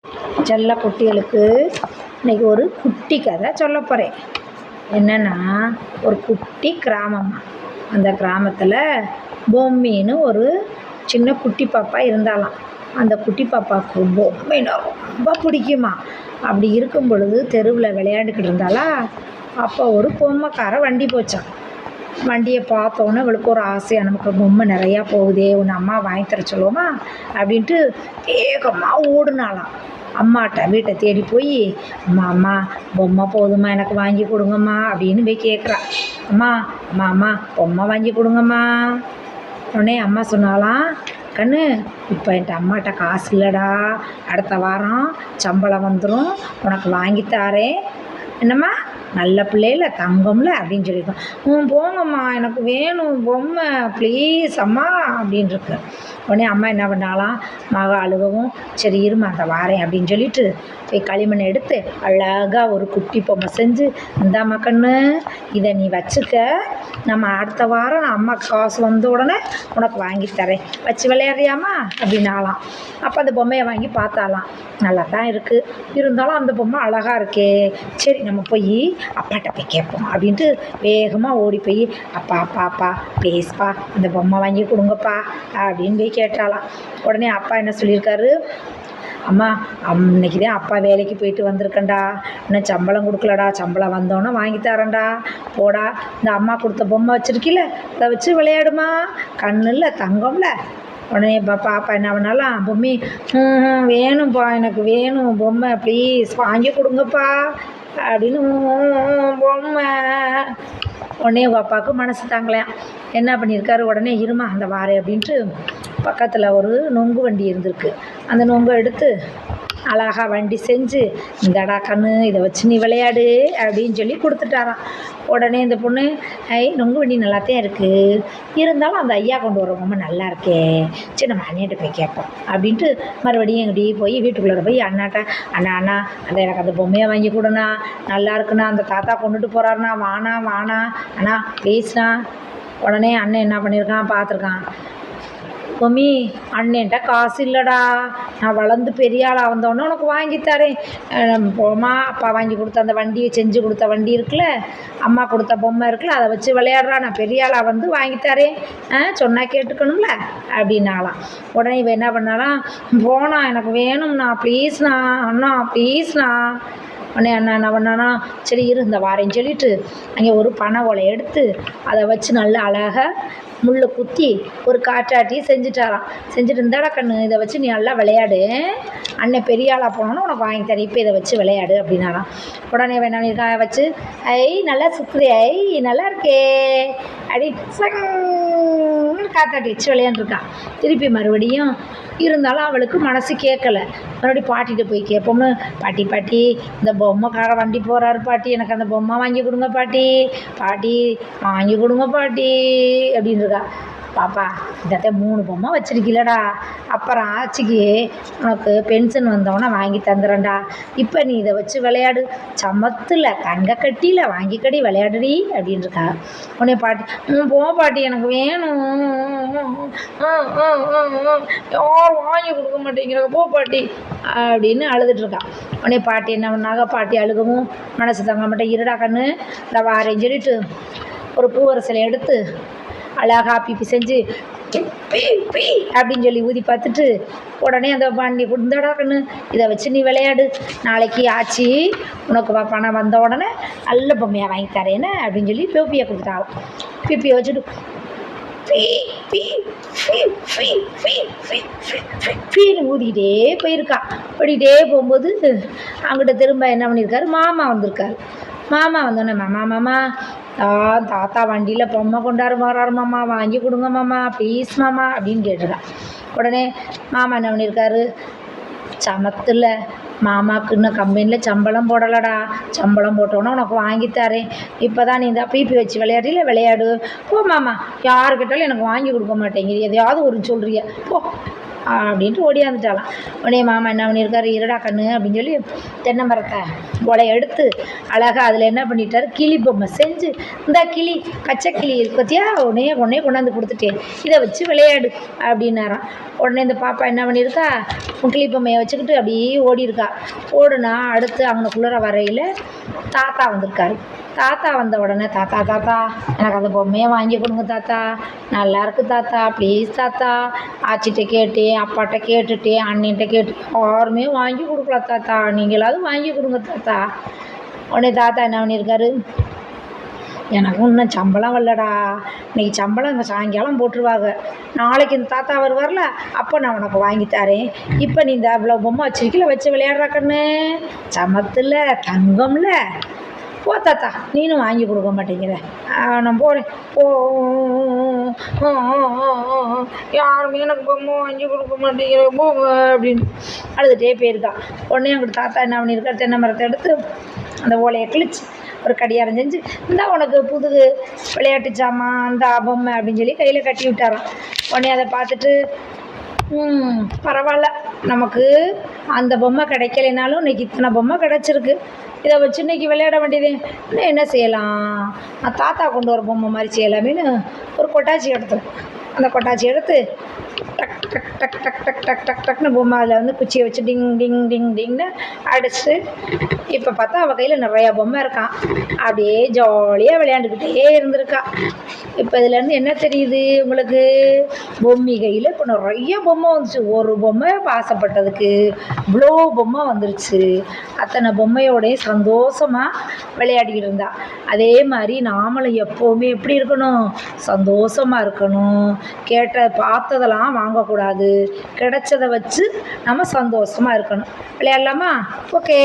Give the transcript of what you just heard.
செல்ல குட்டிகளுக்கு இன்றைக்கி ஒரு குட்டி கதை சொல்ல போகிறேன். என்னென்னா, ஒரு குட்டி கிராமம். அந்த கிராமத்தில் பொம்மின்னு ஒரு சின்ன குட்டி பாப்பா இருந்தாலாம். அந்த குட்டி பாப்பாவுக்கு பொம்மைன்னா ரொம்ப பிடிக்குமா. அப்படி இருக்கும் பொழுது தெருவில் விளையாண்டுக்கிட்டு இருந்தாலா, அப்போ ஒரு பொம்மைக்கார வண்டி போச்சான். வண்டியை பார்த்தோன்னே இவளுக்கு ஒரு ஆசையாக, நமக்கு பொம்மை நிறையா போகுதே, ஒன்று அம்மா வாங்கி தர சொல்லுவோமா அப்படின்ட்டு வேகமாக ஓடுனாலாம். அம்மாட்ட வீட்டை தேடி போய், அம்மா அம்மா பொம்மை போதுமா, எனக்கு வாங்கி கொடுங்கம்மா அப்படின்னு போய் கேட்குறா. அம்மா அம்மா அம்மா பொம்மை வாங்கி கொடுங்கம்மா. உடனே அம்மா சொன்னாலாம், கண்ணு இப்போ என்கிட்ட அம்மாட்ட காசு இல்லைடா, அடுத்த வாரம் சம்பளம் வந்துடும், உனக்கு வாங்கித்தாரேன், என்னம்மா நல்ல பிள்ளைல தங்கம்ல அப்படின்னு சொல்லியிருக்கோம். போங்கம்மா எனக்கு வேணும் பொம்மை ப்ளீஸ் அம்மா அப்படின்னு இருக்கு. உடனே அம்மா என்ன பண்ணாலாம், மக அழுகவும், சரி இருமா அந்த வாரேன் அப்படின்னு சொல்லிட்டு போய் களிமண் எடுத்து அழகாக ஒரு குட்டி பொம்மை செஞ்சு, இந்தாம்மா கண்ணு இதை நீ வச்சுக்க, நம்ம அடுத்த வாரம் அம்மா காசு வந்த உடனே உனக்கு வாங்கி தரேன், வச்சு விளையாடுறியாம்மா அப்படின்னாலாம். அப்போ அந்த பொம்மையை வாங்கி பார்த்தாலாம், நல்லா தான் இருக்குது, இருந்தாலும் அந்த பொம்மை அழகாக இருக்கே, சரி நம்ம போய் அப்பாட்ட போய் கேட்போம் அப்படின்ட்டு வேகமாக ஓடி போய், அப்பா அப்பா அப்பா ப்ளீஸ்ப்பா அந்த பொம்மை வாங்கி கொடுங்கப்பா அப்படின்னு போய் கேட்டாலாம். உடனே அப்பா என்ன சொல்லியிருக்காரு, அம்மா இன்னைக்கு தான் அப்பா வேலைக்கு போயிட்டு வந்திருக்கேன்டா, இன்னும் சம்பளம் கொடுக்கலடா, சம்பளம் வந்தோன்னே வாங்கி தரேன்டா, போடா இந்த அம்மா கொடுத்த பொம்மை வச்சுருக்கில்ல அதை வச்சு விளையாடுமா, கண்ணில்ல தங்கம்ல. உடனே பாப்பா என்ன பண்ணாலாம், பொம்மி வேணும்ப்பா எனக்கு வேணும் பொம்மை ப்ளீஸ் வாங்கி கொடுங்கப்பா அப்படின்னு பொம்மை. உடனே பாப்பாவுக்கு மனசு தாங்கலையாம், என்ன பண்ணியிருக்காரு, உடனே இருமா அந்த வாரே அப்படின்ட்டு பக்கத்தில் ஒரு நொங்கு வண்டி இருந்திருக்கு, அந்த நொங்கை எடுத்து அழகாக வண்டி செஞ்சு, இந்தடா கண்ணு இதை வச்சு நீ விளையாடு அப்படின்னு சொல்லி கொடுத்துட்டாராம். உடனே இந்த பொண்ணு, நொங்கு வண்டி நல்லாத்தான் இருக்குது, இருந்தாலும் அந்த ஐயா கொண்டு வர பொம்மை நல்லா இருக்கே, சரி நம்ம அண்ணிட்ட போய் கேட்போம் அப்படின்ட்டு மறுபடியும் எங்கிட்டே போய் வீட்டுக்குள்ளே போய் அண்ணாட்ட, அண்ணா அண்ணா அந்த எனக்கு அந்த பொம்மையை வாங்கி கொடுண்ணா, நல்லா இருக்குண்ணா, அந்த தாத்தா கொண்டுட்டு போகிறாருண்ணா, வாண்ணா வாண்ணா அண்ணா ப்ளீஸ்ண்ணா. உடனே அண்ணன் என்ன பண்ணியிருக்கான் பார்த்துருக்கான், பொம்மி அண்ணன்ட்ட காசு இல்லைடா, நான் வளர்ந்து பெரிய ஆளாக வந்தோடனே உனக்கு வாங்கி தரேன், போமா அப்பா வாங்கி கொடுத்த அந்த வண்டியை செஞ்சு கொடுத்த வண்டி இருக்குல்ல, அம்மா கொடுத்த பொம்மை இருக்குல்ல, அதை வச்சு விளையாடுறா, நான் பெரிய ஆளாக வந்து வாங்கி தரேன், சொன்னால் கேட்டுக்கணும்ல அப்படின்னாலாம். உடனே இவன் என்ன பண்ணாலாம், போனா எனக்கு வேணும்ண்ணா ப்ளீஸ்ண்ணா அண்ணா ப்ளீஸ்ண்ணா. உடனே அண்ணா என்ன பண்ணானா, சரி இரு இந்த வாரேன்னு சொல்லிட்டு அங்கே ஒரு பனை ஓலை எடுத்து அதை வச்சு நல்லா அழகாக முள்ளை குத்தி ஒரு காற்றாட்டி செஞ்சுட்டாராம். செஞ்சுட்டு இருந்தாடா கண்ணு இதை வச்சு நீ நல்லா விளையாடு, அண்ணன் பெரிய ஆளாக போனோன்னு உனக்கு வாங்கி தரேன், இப்போ இதை வச்சு விளையாடு அப்படின்னாராம். உடனே வேணா வச்சு, நல்லா சுற்றுறே, நல்லா இருக்கே அப்படி காத்தாட்டி வச்சு விளையாண்டுருக்கான். திருப்பி மறுபடியும் இருந்தாலும் அவளுக்கு மனசு கேட்கலை, மறுபடியும் பாட்டிகிட்ட போய் கேட்போம்னு, பாட்டி பாட்டி இந்த பொம்மைக்கார வண்டி போகிறாரு பாட்டி, எனக்கு அந்த பொம்மை வாங்கி கொடுங்க பாட்டி, பாட்டி வாங்கி கொடுங்க பாட்டி அப்படின்னு இருக்கா. பாப்பா இந்த 3 பொம்மை வச்சிருக்கீலடா, அப்புறம் ஆச்சிக்கு உனக்கு பென்ஷன் வந்தவொடனே வாங்கி தந்துடுறேன்டா, இப்போ நீ இதை வச்சு விளையாடு, சமத்தில் தங்க கட்டியில் வாங்கிக்கடி விளையாடுடி அப்படின்னு இருக்கா. உடனே பாட்டி, போ பாட்டி எனக்கு வேணும், யாரும் வாங்கி கொடுக்க மாட்டேங்கிறாங்க போ பாட்டி அப்படின்னு அழுதுட்டுருக்கா. உடனே பாட்டி என்ன பண்ணாங்க, பாட்டி அழுகவும் மனசு தங்க மாட்டேன், இருடா கண்ணு இந்த வாரேன்னு சொல்லிட்டு ஒரு பூவரசலை எடுத்து அழகா பிப்பி செஞ்சு அப்படின்னு சொல்லி ஊதி பார்த்துட்டு, உடனே அந்த வண்டி கொடுந்தாடா கண்ணு இதை வச்சு நீ விளையாடு, நாளைக்கு ஆச்சு உனக்கு பணம் வந்த உடனே நல்ல பொம்மையாக வாங்கி தரேன்னு அப்படின்னு சொல்லி பிப்பியை கொடுத்தாலும். பிப்பியை வச்சுட்டு ஃபீன்னு ஊதிக்கிட்டே போயிருக்கா. ஓடிக்கிட்டே போகும்போது அங்கிட்ட திரும்ப என்ன பண்ணியிருக்காரு, மாமா வந்திருக்காரு. மாமா வந்தோடனே, மாமா மாமா தாத்தா வண்டியில் பொம்மை கொண்டாரு வராரு மாமா, வாங்கி கொடுங்க மாமா ப்ளீஸ் மாமா அப்படின்னு கேட்டிருக்கான். உடனே மாமா என்ன பண்ணியிருக்காரு, சமத்தில் மாமாவுக்கு இன்னும் கம்பெனியில் சம்பளம் போடலடா, சம்பளம் போட்டோன்னா உனக்கு வாங்கி தரேன், இப்போ தான் நீ இந்த பிபி வச்சு விளையாடுல விளையாடு, போ மாமா யாரு கேட்டாலும் எனக்கு வாங்கி கொடுக்க மாட்டேங்கிறீ, எதையாவது ஒரு சொல்கிறிய போ அப்படின்ட்டு ஓடியாந்துட்டாலாம். உடனே மாமா என்ன பண்ணியிருக்காரு, இருடா கண்ணு அப்படின்னு சொல்லி தென்னை மரத்தை உடைய எடுத்து அழகாக அதில் என்ன பண்ணிட்டாரு, கிளி பொம்மை செஞ்சு, இந்த கிளி பச்சை கிளி இருக்கு பார்த்தியா, உடனே கொண்டாந்து கொடுத்துட்டேன், இதை வச்சு விளையாடு அப்படின்னாராம். உடனே இந்த பாப்பா என்ன பண்ணியிருக்கா, கிளி பொம்மையை வச்சுக்கிட்டு அப்படியே ஓடி இருக்கா. ஓடுனா அடுத்து அங்கனக்குள்ளே வரையில் தாத்தா வந்திருக்காரு. தாத்தா வந்த உடனே, தாத்தா தாத்தா எனக்கு அந்த பொம்மையை வாங்கி கொடுங்க தாத்தா, நல்லா இருக்கு தாத்தா, ப்ளீஸ் தாத்தா, ஆச்சிட்ட கேட்டேன், அப்பாட்ட கேட்டுட்டேன், அண்ணிட்ட கேட்டு யாருமே வாங்கி கொடுக்கல தாத்தா, நீங்களாவது வாங்கி கொடுங்க தாத்தா. உடனே தாத்தா என்ன பண்ணியிருக்காரு, எனக்கும் இன்னும் சம்பளம் வரலடா, இன்றைக்கி சம்பளம் இங்கே சாயங்காலம் போட்டுருவாங்க, நாளைக்கு இந்த தாத்தா வருவார்ல அப்போ நான் உனக்கு வாங்கி தரேன், இப்போ நீ இந்த அவ்வளோ பொம்மை வச்சிருக்கல வச்சு விளையாடுறா கண்ணு, சமத்தில் தங்கம்ல, போ தாத்தா நீனும் வாங்கி கொடுக்க மாட்டேங்கிற, நான் போகிறேன் போ, யாருமே எனக்கு பொம்மை வாங்கி கொடுக்க மாட்டேங்கிற போங்க அப்படின்னு அழுதுகிட்டே போயிருக்கா. உடனே அங்கிட்டு தாத்தா என்ன பண்ணியிருக்கா, தென்னை மரத்தை எடுத்து அந்த ஓலையை கிழிச்சு ஒரு கடியாரம் செஞ்சு, இந்தா உனக்கு புது விளையாட்டு சாமான் அந்த பொம்மை அப்படின்னு சொல்லி கையில் கட்டி விட்டாராம். உடனே அதை பார்த்துட்டு பரவாயில்ல, நமக்கு அந்த பொம்மை கிடைக்கலைனாலும் இன்றைக்கி இத்தனை பொம்மை கிடச்சிருக்கு, இதை வச்சு இன்றைக்கி விளையாட வேண்டியது, இன்னும் என்ன செய்யலாம், நான் தாத்தா கொண்டு வர பொம்மை மாதிரி செய்யலாமேன்னு ஒரு கொட்டாச்சி எடுத்தேன். அந்த கொட்டாச்சி எடுத்து டக் டக் டக் டக் டக் டக் டக் டக்னு பொம்மை அதில் வந்து குச்சியை வச்சு டிங் டிங் டிங் டிங்னு அடிச்சு, இப்போ பார்த்தா அவள் கையில் நிறையா பொம்மை இருக்கான், அப்படியே ஜாலியாக விளையாண்டுக்கிட்டே இருந்திருக்கா. இப்போ இதுலேருந்து என்ன தெரியுது உங்களுக்கு, பொம்மி கையில் இப்போ நிறைய பொம்மை வந்துச்சு, ஒரு பொம்மை ஆசைப்பட்டதுக்கு இவ்வளோ பொம்மை வந்துருச்சு, அத்தனை பொம்மையோடையும் சந்தோஷமாக விளையாடிக்கிட்டு இருந்தா. அதே மாதிரி நாமளும் எப்போவுமே எப்படி இருக்கணும், சந்தோஷமாக இருக்கணும், பார்த்ததெல்லாம் வாங்கக்கூடாது, கிடைச்சதை வச்சு நம்ம சந்தோஷமாக இருக்கணும். விளையாடலாமா? ஓகே.